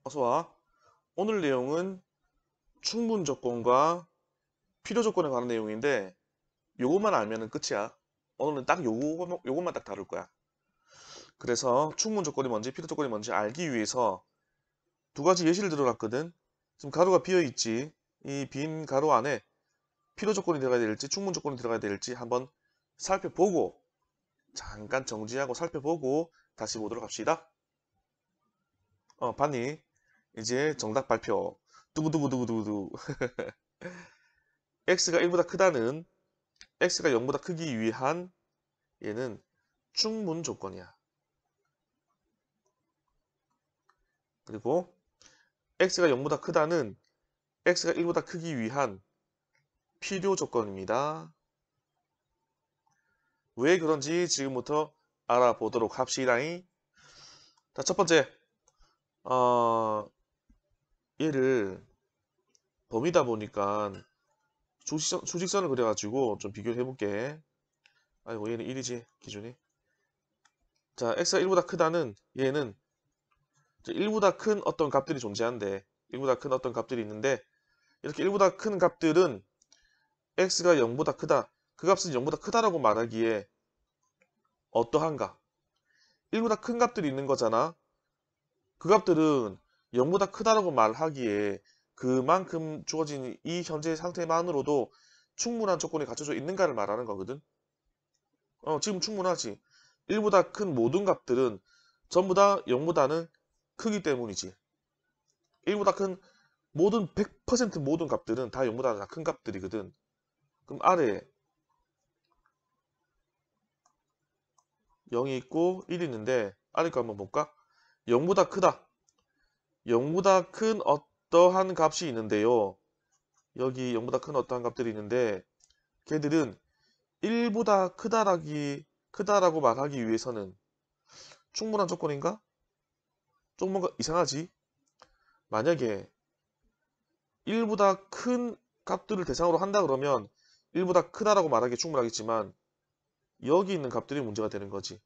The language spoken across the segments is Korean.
어서와. 오늘 내용은 충분 조건과 필요 조건에 관한 내용인데 요것만 알면은 끝이야. 오늘은 딱 요것만 딱 다룰 거야. 그래서 충분 조건이 뭔지 필요 조건이 뭔지 알기 위해서 두 가지 예시를 들어놨거든. 지금 가로가 비어 있지. 이 빈 가로 안에 필요 조건이 들어가야 될지 충분 조건이 들어가야 될지 한번 살펴보고 잠깐 정지하고 살펴보고 다시 보도록 합시다. 봤니? 이제 정답 발표. 두구두구두구두구. x가 1보다 크다는 x가 0보다 크기 위한 얘는 충분 조건이야. 그리고 x가 0보다 크다는 x가 1보다 크기 위한 필요 조건입니다. 왜 그런지 지금부터 알아보도록 합시다. 자, 첫 번째, 어, 얘를 범위다 보니까 수직선을 그려가지고 좀 비교를 해볼게. 아이고, 얘는 1이지, 기준이. 자, x가 1보다 크다는 얘는 1보다 큰 어떤 값들이 존재한대. 1보다 큰 어떤 값들이 있는데 이렇게 1보다 큰 값들은 x가 0보다 크다. 그 값은 0보다 크다라고 말하기에 어떠한가? 1보다 큰 값들이 있는 거잖아. 그 값들은 0보다 크다라고 말하기에 그만큼 주어진 이 현재 상태만으로도 충분한 조건이 갖춰져 있는가를 말하는 거거든. 지금 충분하지. 1보다 큰 모든 값들은 전부 다 0보다는 크기 때문이지. 1보다 큰 모든 100% 모든 값들은 다 0보다 다 큰 값들이거든. 그럼 아래에 0이 있고 1이 있는데 아래 거 한번 볼까? 0보다 크다. 0보다 큰 어떠한 값이 있는데요. 여기 0보다 큰 어떠한 값들이 있는데 걔들은 1보다 크다라고 말하기 위해서는 충분한 조건인가? 좀 뭔가 이상하지? 만약에 1보다 큰 값들을 대상으로 한다 그러면 1보다 크다라고 말하기 충분하겠지만 여기 있는 값들이 문제가 되는 거지.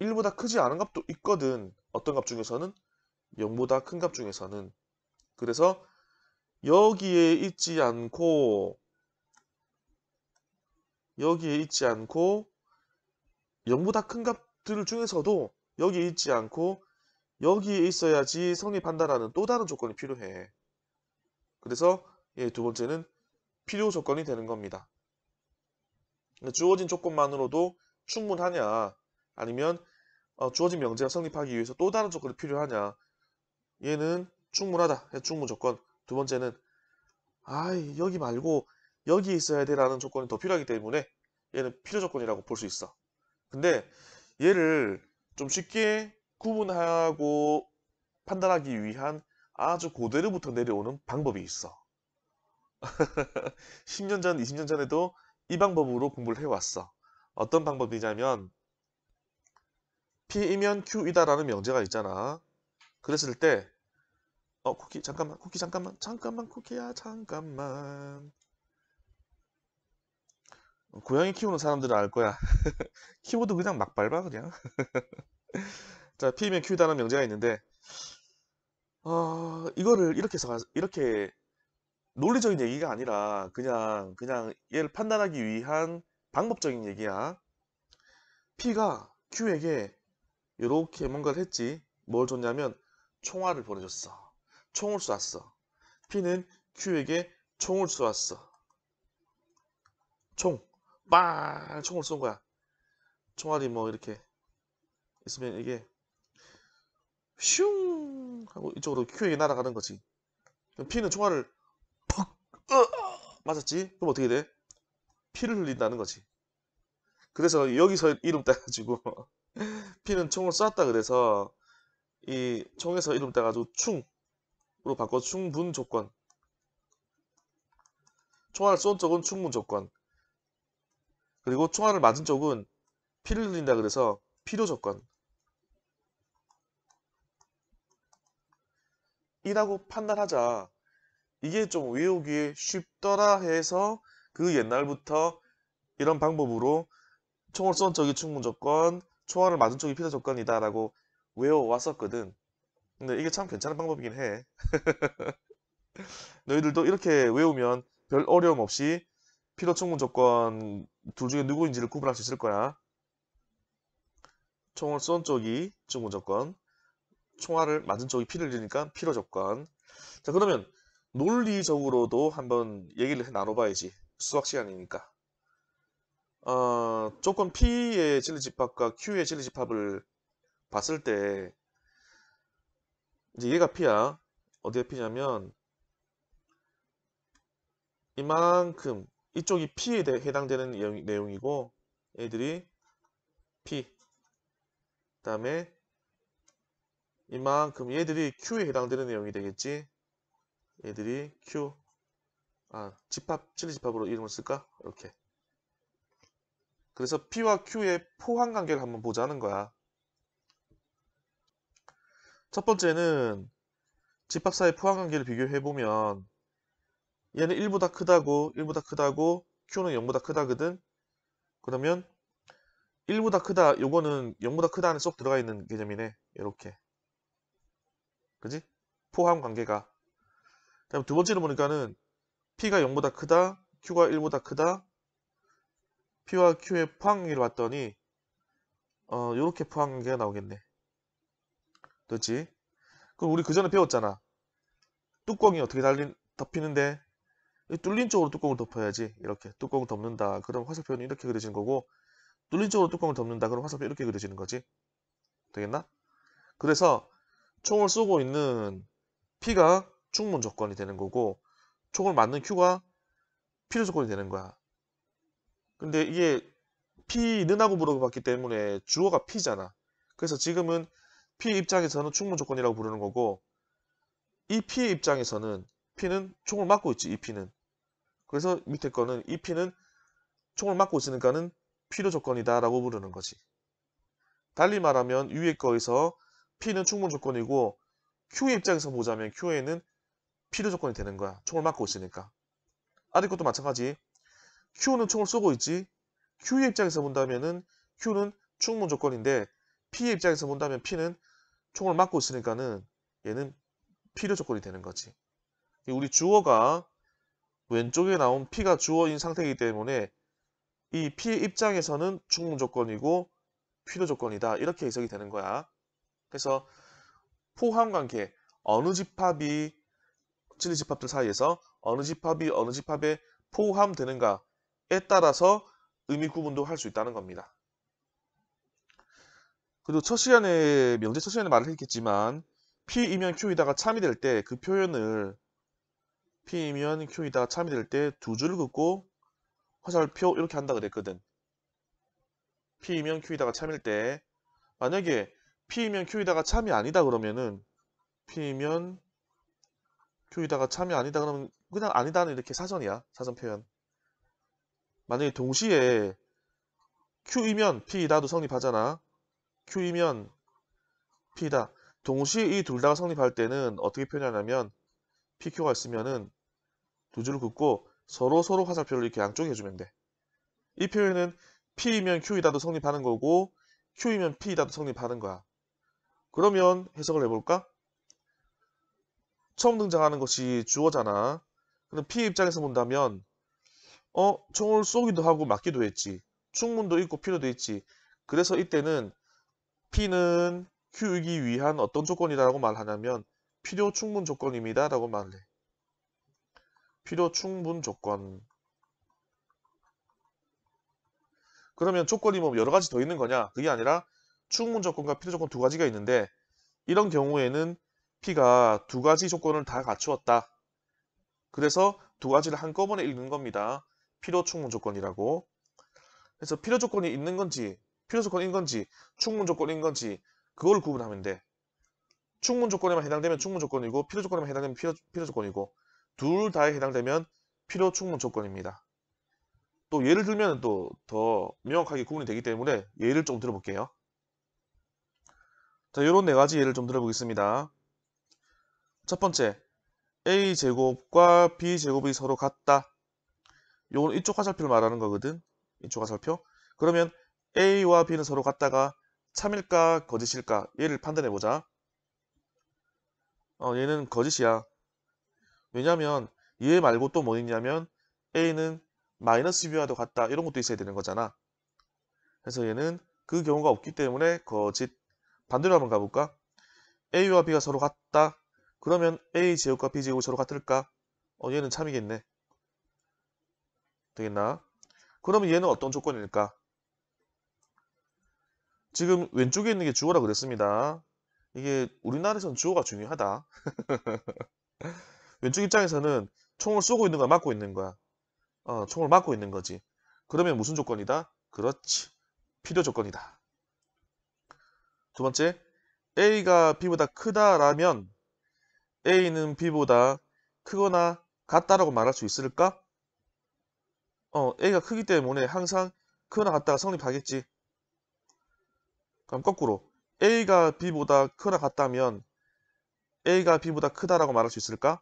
1보다 크지 않은 값도 있거든. 어떤 값 중에서는 0보다 큰 값 중에서는. 그래서 여기에 있지 않고 0보다 큰 값들 중에서도 여기에 있지 않고 여기에 있어야지 성립한다라는 또 다른 조건이 필요해. 그래서 두 번째는 필요 조건이 되는 겁니다. 주어진 조건만으로도 충분하냐 아니면 주어진 명제가 성립하기 위해서 또 다른 조건이 필요하냐. 얘는 충분하다. 충분 조건. 두 번째는 여기 말고 여기 있어야 돼라는 조건이 더 필요하기 때문에 얘는 필요 조건이라고 볼 수 있어. 근데 얘를 좀 쉽게 구분하고 판단하기 위한 아주 고대로부터 내려오는 방법이 있어. 10년 전, 20년 전에도 이 방법으로 공부를 해왔어. 어떤 방법이냐면 P이면 Q이다라는 명제가 있잖아. 그랬을 때 쿠키 잠깐만 쿠키야 잠깐만. 고양이 키우는 사람들은 알 거야. 키보드 그냥 막 밟아 그냥. 자, P면 Q다라는 명제가 있는데 이거를 이렇게 논리적인 얘기가 아니라 그냥 얘를 판단하기 위한 방법적인 얘기야. P가 Q에게 이렇게 뭔가를 했지. 뭘 줬냐면 총알을 보내줬어. 총을 쏘았어. P는 Q에게 총을 쏘았어. 총. 빵! 총을 쏜 거야. 총알이 뭐 이렇게 있으면 이게 슝! 하고 이쪽으로 Q에게 날아가는 거지. 그럼 P는 총알을 퍽! 맞았지? 그럼 어떻게 돼? 피를 흘린다는 거지. 그래서 여기서 이름 따가지고 P는 총을 쐈다 그래서 이 총에서 이름 따가지고 충으로 바꿔 충분 조건. 총알을 쏜 쪽은 충분 조건. 그리고 총알을 맞은 쪽은 피를 흘린다 그래서 필요 조건. 이라고 판단하자. 이게 좀 외우기 쉽더라 해서 그 옛날부터 이런 방법으로 총을 쏜 쪽이 충분 조건, 총알을 맞은 쪽이 필요 조건이다라고 외워왔었거든. 근데 이게 참 괜찮은 방법이긴 해. 너희들도 이렇게 외우면 별 어려움 없이 필요 충분 조건 둘 중에 누구인지를 구분할 수 있을 거야. 총을 쏜 쪽이 충분 조건, 총알을 맞은 쪽이 피를 흘리니까 필요 조건. 자, 그러면 논리적으로도 한번 얘기를 나눠봐야지. 수학 시간이니까. 조건 P의 진리집합과 Q의 진리집합을 봤을 때 이제 얘가 P야. 어디에 P냐면 이만큼 이쪽이 P에 해당되는 내용이고 얘들이 P 그 다음에 이만큼 얘들이 Q에 해당되는 내용이 되겠지. 얘들이 Q 진리집합으로 이름을 쓸까? 이렇게. 그래서 P와 Q의 포함관계를 한번 보자는 거야. 첫 번째는 집합사의 포함관계를 비교해보면 얘는 1보다 크다고 Q는 0보다 크다거든. 그러면 1보다 크다 요거는 0보다 크다 안에 쏙 들어가 있는 개념이네. 이렇게. 그지? 포함관계가. 다음 두 번째로 보니까는 P가 0보다 크다, Q가 1보다 크다. P와 Q의 포함관계를 봤더니 요렇게 포함관계가 나오겠네. 됐지? 그럼 우리 그 전에 배웠잖아. 뚜껑이 어떻게 덮이는데 이 뚫린 쪽으로 뚜껑을 덮어야지. 이렇게 뚜껑을 덮는다. 그럼 화살표는 이렇게 그려지는 거고 뚫린 쪽으로 뚜껑을 덮는다. 그럼 화살표 이렇게 그려지는 거지. 되겠나? 그래서 총을 쏘고 있는 P가 충분 조건이 되는 거고 총을 맞는 Q가 필요 조건이 되는 거야. 근데 이게 P는하고 물어봤기 때문에 주어가 P잖아. 그래서 지금은 P 입장에서는 충분 조건이라고 부르는 거고 이 P의 입장에서는 P는 총을 맞고 있지. 이 P는. 그래서 밑에 거는 이 P는 총을 맞고 있으니까는 필요 조건이다 라고 부르는 거지. 달리 말하면 위에 거에서 P는 충분 조건이고 Q의 입장에서 보자면 Q에는 필요 조건이 되는 거야. 총을 맞고 있으니까. 아래 것도 마찬가지. Q는 총을 쏘고 있지. Q의 입장에서 본다면은 Q는 충분 조건인데 P의 입장에서 본다면 P는 총을 맞고 있으니까는 얘는 필요 조건이 되는 거지. 우리 주어가 왼쪽에 나온 P가 주어인 상태이기 때문에 이 P의 입장에서는 충분 조건이고 필요 조건이다. 이렇게 해석이 되는 거야. 그래서 포함관계, 어느 집합이 진리집합들 사이에서 어느 집합이 어느 집합에 포함되는가에 따라서 의미 구분도 할 수 있다는 겁니다. 그리고 명제 첫 시간에 말을 했겠지만 P이면 Q이다가 참이 될 때 그 표현을 P이면 Q이다가 참이 될 때 두 줄을 긋고 화살표 이렇게 한다 그랬거든. P이면 Q이다가 참일 때 만약에 P이면 Q이다가 참이 아니다 그러면은 P이면 Q이다가 참이 아니다 그러면 그냥 아니다는 이렇게 사전이야. 사전 표현. 만약에 동시에 Q이면 P이다도 성립하잖아. Q이면 P이다. 동시에 이 둘 다가 성립할 때는 어떻게 표현하냐면 PQ가 있으면은 두 줄을 긋고 서로 화살표를 이렇게 양쪽에 해주면 돼. 이 표현은 P이면 Q이다도 성립하는 거고 Q이면 P이다도 성립하는 거야. 그러면 해석을 해볼까? 처음 등장하는 것이 주어잖아. 그럼 P 입장에서 본다면 총을 쏘기도 하고 맞기도 했지. 충분도 있고 필요도 있지. 그래서 이때는 P는 Q이기 위한 어떤 조건이라고 말하냐면 필요 충분 조건입니다 라고 말해. 필요 충분 조건. 그러면 조건이 뭐 여러 가지 더 있는 거냐? 그게 아니라 충분 조건과 필요 조건 두 가지가 있는데 이런 경우에는 P가 두 가지 조건을 다 갖추었다. 그래서 두 가지를 한꺼번에 읽는 겁니다. 필요 충분 조건이라고. 그래서 필요 조건이 있는 건지 필요 조건인 건지 충분 조건인 건지 그걸 구분하면 돼. 충분 조건에만 해당되면 충분 조건이고 필요 조건에만 해당되면 필요 조건이고 둘 다에 해당되면 필요 충분 조건입니다. 또 예를 들면 또 더 명확하게 구분이 되기 때문에 예를 좀 들어볼게요. 자, 이런 네 가지 예를 좀 들어보겠습니다. 첫 번째, A제곱과 B제곱이 서로 같다. 요건 이쪽 화살표를 말하는 거거든. 이쪽 화살표. 그러면 A와 B는 서로 같다가 참일까 거짓일까 얘를 판단해 보자. 얘는 거짓이야. 왜냐면 얘 말고 또 뭐 있냐면 A는 마이너스 B와도 같다. 이런 것도 있어야 되는 거잖아. 그래서 얘는 그 경우가 없기 때문에 거짓. 반대로 한번 가볼까? A와 B가 서로 같다. 그러면 A 제곱과 B 제곱이 서로 같을까? 얘는 참이겠네. 되겠나? 그러면 얘는 어떤 조건일까? 지금 왼쪽에 있는 게 주어라 그랬습니다. 이게 우리나라에서는 주어가 중요하다. 왼쪽 입장에서는 총을 쏘고 있는 거야, 맞고 있는 거야? 총을 맞고 있는 거지. 그러면 무슨 조건이다? 그렇지. 필요 조건이다. 두 번째, A가 B보다 크다라면 A는 B보다 크거나 같다라고 말할 수 있을까? A가 크기 때문에 항상 크거나 같다가 성립하겠지. 그럼 거꾸로 A가 B보다 크거나 같다면 A가 B보다 크다라고 말할 수 있을까?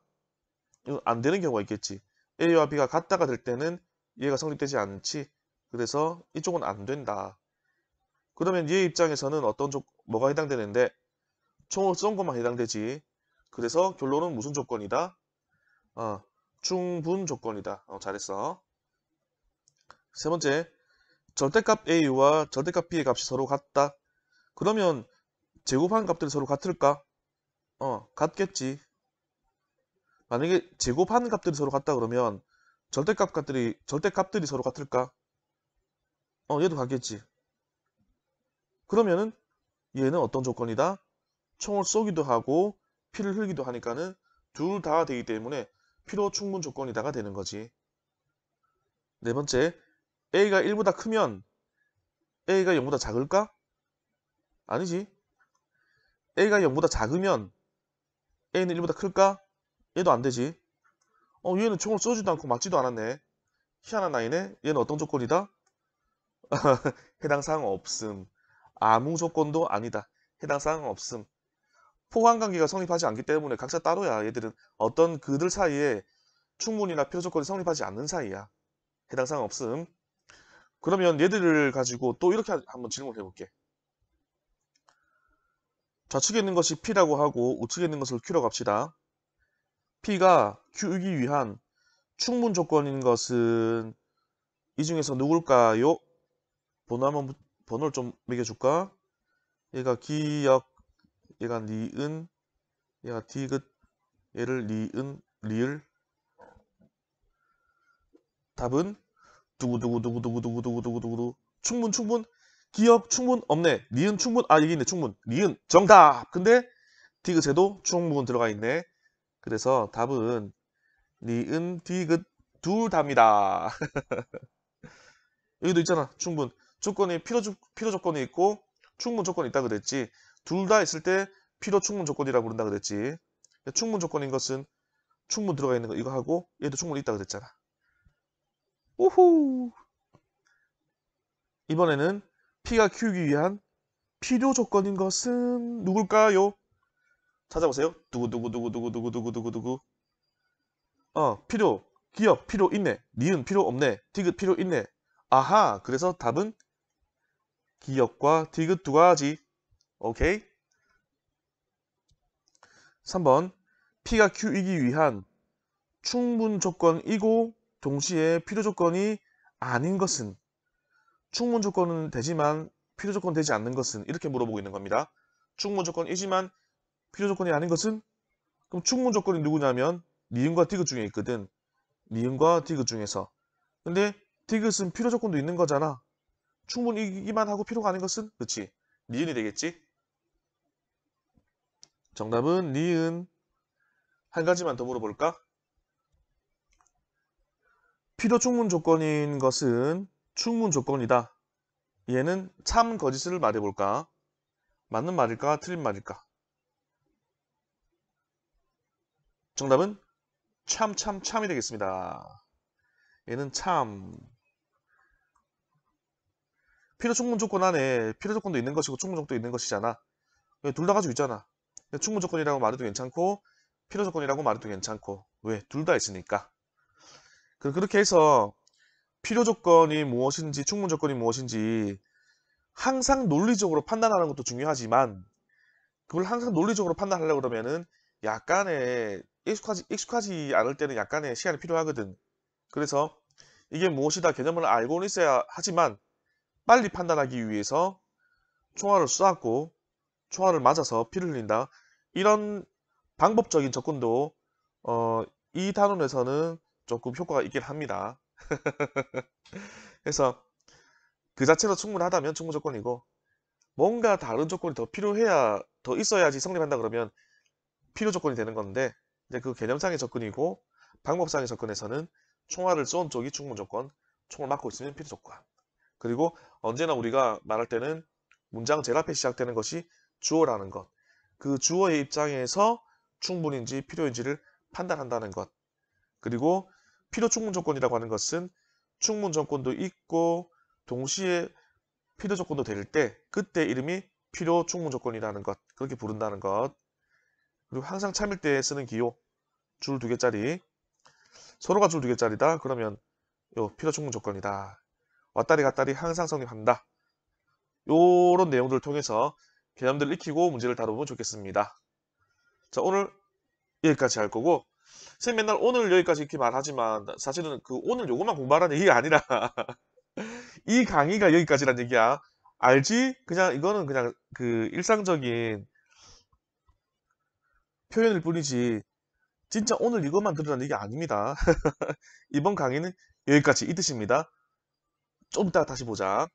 이거 안 되는 경우가 있겠지. A와 B가 같다가 될 때는 얘가 성립되지 않지. 그래서 이쪽은 안 된다. 그러면 얘 입장에서는 뭐가 해당되는데 총을 쏜 것만 해당되지. 그래서 결론은 무슨 조건이다? 충분 조건이다. 잘했어. 세 번째, 절대값 A와 절대값 B의 값이 서로 같다. 그러면 제곱한 값들이 서로 같을까? 같겠지. 만약에 제곱한 값들이 서로 같다 그러면 절대값들이 서로 같을까? 얘도 같겠지. 그러면은 얘는 어떤 조건이다? 총을 쏘기도 하고 피를 흘기도 하니까는 둘 다 되기 때문에 필요 충분 조건이다가 되는 거지. 네 번째, A가 1보다 크면 A가 0보다 작을까? 아니지. A가 0보다 작으면 A는 1보다 클까? 얘도 안 되지. 얘는 총을 쏘지도 않고 맞지도 않았네. 희한한 아이네. 얘는 어떤 조건이다? 해당 사항 없음. 아무 조건도 아니다. 해당 사항 없음. 포괄관계가 성립하지 않기 때문에 각자 따로야. 얘들은 어떤 그들 사이에 충분이나 필요 조건이 성립하지 않는 사이야. 해당 사항 없음. 그러면 얘들을 가지고 또 이렇게 한번 질문해 볼게. 좌측에 있는 것이 P라고 하고 우측에 있는 것을 Q라고 합시다. P가 Q이기 위한 충분 조건인 것은 이 중에서 누굴까요? 번호를 좀 매겨줄까? 얘가 기역, 얘가 니은, 얘가 디귿, 얘를 니은, 리을. 답은 두구두구두구두구두구두구두구 충분 기억 충분 없네. 니은 충분 여기 있네. 충분 니은 정답. 근데 디귿에도 충분 들어가 있네. 그래서 답은 니은 디귿 둘 답니다. 여기도 있잖아. 충분 조건이 필요 조건이 있고 충분 조건이 있다 그랬지. 둘 다 있을 때 필요 충분 조건이라고 부른다 그랬지. 충분 조건인 것은 충분 들어가 있는 거 이거 하고 얘도 충분 있다 그랬잖아. 우후. 이번에는 P가 Q이기 위한 필요 조건인 것은 누굴까요? 찾아보세요. 두구두구두구두구두구두구두구. 필요. 기억 필요 있네. 니은 필요 없네. 디귿 필요 있네. 아하, 그래서 답은 기억과 디귿 두 가지. 오케이. 3번. P가 Q이기 위한 충분 조건이고 동시에 필요 조건이 아닌 것은 충분 조건은 되지만 필요 조건 되지 않는 것은 이렇게 물어보고 있는 겁니다. 충분 조건이지만 필요 조건이 아닌 것은 그럼 충분 조건이 누구냐면 니은과 디귿 중에 있거든. 니은과 디귿 중에서. 근데 디귿은 필요 조건도 있는 거잖아. 충분이기만 하고 필요가 아닌 것은 그렇지. 니은이 되겠지. 정답은 니은. 한 가지만 더 물어볼까? 필요 충분 조건인 것은 충분 조건이다. 얘는 참 거짓을 말해볼까? 맞는 말일까? 틀린 말일까? 정답은 참이 되겠습니다. 얘는 참. 필요 충분 조건 안에 필요 조건도 있는 것이고 충분 조건도 있는 것이잖아. 둘 다 가지고 있잖아. 충분 조건이라고 말해도 괜찮고 필요 조건이라고 말해도 괜찮고. 왜? 둘 다 있으니까. 그렇게 해서 필요 조건이 무엇인지 충분 조건이 무엇인지 항상 논리적으로 판단하는 것도 중요하지만 그걸 항상 논리적으로 판단하려고 그러면은 약간의 익숙하지 않을 때는 약간의 시간이 필요하거든. 그래서 이게 무엇이다 개념을 알고는 있어야 하지만 빨리 판단하기 위해서 총알을 쏘았고 총알을 맞아서 피를 흘린다. 이런 방법적인 접근도 이 단원에서는 조금 효과가 있긴 합니다. 그래서 그 자체로 충분하다면 충분 조건이고 뭔가 다른 조건이 더 필요해야 더 있어야지 성립한다 그러면 필요 조건이 되는 건데 이제 그 개념상의 접근이고 방법상의 접근에서는 총알을 쏜 쪽이 충분 조건, 총을 맞고 있으면 필요 조건. 그리고 언제나 우리가 말할 때는 문장 제일 앞에 시작되는 것이 주어라는 것. 그 주어의 입장에서 충분인지 필요인지를 판단한다는 것. 그리고 필요 충분 조건이라고 하는 것은 충분 조건도 있고 동시에 필요 조건도 될 때 그때 이름이 필요 충분 조건이라는 것. 그렇게 부른다는 것. 그리고 항상 참일 때 쓰는 기호 줄 2개짜리 서로가 줄 2개짜리다. 그러면 요 필요 충분 조건이다. 왔다리 갔다리 항상 성립한다. 요런 내용들을 통해서 개념들을 익히고 문제를 다루면 좋겠습니다. 자, 오늘 여기까지 할 거고 선생님 맨날 오늘 여기까지 이렇게 말하지만 사실은 그 오늘 요것만 공부하라는 얘기가 아니라 이 강의가 여기까지란 얘기야. 알지? 그냥 이거는 그냥 그 일상적인 표현일 뿐이지 진짜 오늘 이것만 들으라는 얘기 아닙니다. 이번 강의는 여기까지 이 뜻입니다. 좀 이따가 다시 보자.